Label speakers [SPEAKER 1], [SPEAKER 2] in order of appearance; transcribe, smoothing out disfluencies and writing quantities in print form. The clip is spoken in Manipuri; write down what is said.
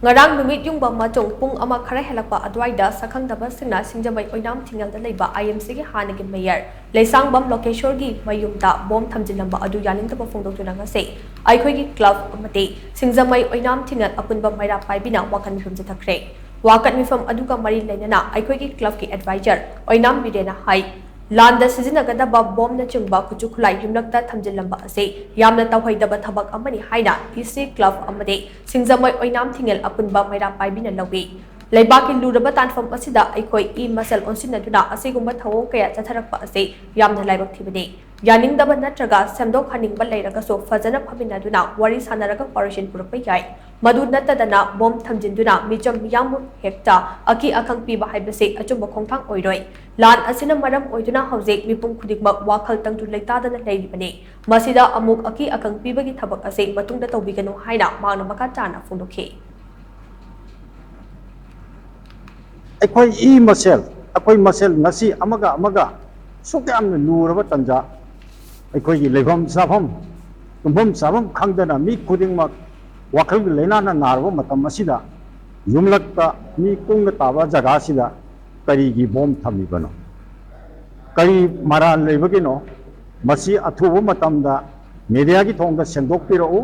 [SPEAKER 1] ngarang numit yung matung pung ama khara helakpa adwaida sakhangdaba singna singjamai oinam thingalda leiba IMC gi hanagi mayor leisang bam lokeshor gi mayumda bom thamjilamba adu yaningdaba phongdoktuna ngase aikhoi gi club amate singjamai oinam thingal apunba maira paibina wakan mifam jathakre wakan mifam aduga mari leinana aikhoi gi club gi advisor oinam bidena hai Landa sizinagada bom na chungba kuchu khulai yumlakta thamjilamba ase yamna tawhaidaba thabak amani haina PC club amade singjamai oinam thingel apunba maira paibina lawi leibaki luraba tanfam asida aikoi I masal onsinaduna asigumba thawong kaya chatharakpa ase yamna laibak thibani yaningdaba natraga semdok haningba leiragaso fajana phabinaduna wari sanaraga operation purukpa yai madu natadana bom thamjinduna mijam yamu hekta aki akhang piba haibase achumba khongthang oiroi lan asina maram oiduna hauze mipum khudikmak wakhal tangtu leitadana leiribani masida amuk aki akhang pibagi thabak ase matungda tawbiganu haina mangna maka chana phongdokhi
[SPEAKER 2] ꯑꯩꯈꯣꯏ ꯃꯁꯦꯜ ꯉꯁꯤ ꯑꯃꯒ ꯁꯨꯛ ꯌꯥꯝꯅ ꯂꯨꯔꯕ ꯇꯟꯖꯥ ꯑꯩꯈꯣꯏꯒꯤ ꯂꯩꯐꯝ ꯆꯥꯐꯝ ꯇꯨꯝꯐꯝ ꯆꯥꯐꯝ ꯈꯪꯗꯅ ꯃꯤ ꯈꯨꯗꯤꯡꯃꯛ ꯋꯥꯈꯜꯒꯤ ꯂꯩꯅꯥꯅ ꯅꯥꯔꯕ ꯃꯇꯝ ꯑꯁꯤꯗ ꯌꯨꯝꯂꯛꯇ ꯃꯤ ꯀꯨꯡꯅ ꯇꯥꯕ ꯖꯒꯥꯁꯤꯗ ꯀꯔꯤꯒꯤ ꯕꯣꯝ ꯊꯝꯃꯤꯕꯅꯣ ꯀꯔꯤ ꯃꯔꯥꯜ ꯂꯩꯕꯒꯤꯅꯣ ꯃꯁꯤ ꯑꯊꯨꯕ ꯃꯇꯝꯗ ꯃꯤꯗꯤꯌꯥꯒꯤ ꯊꯣꯡꯗ ꯁꯦꯡꯗꯣꯛꯄꯤꯔꯛꯎ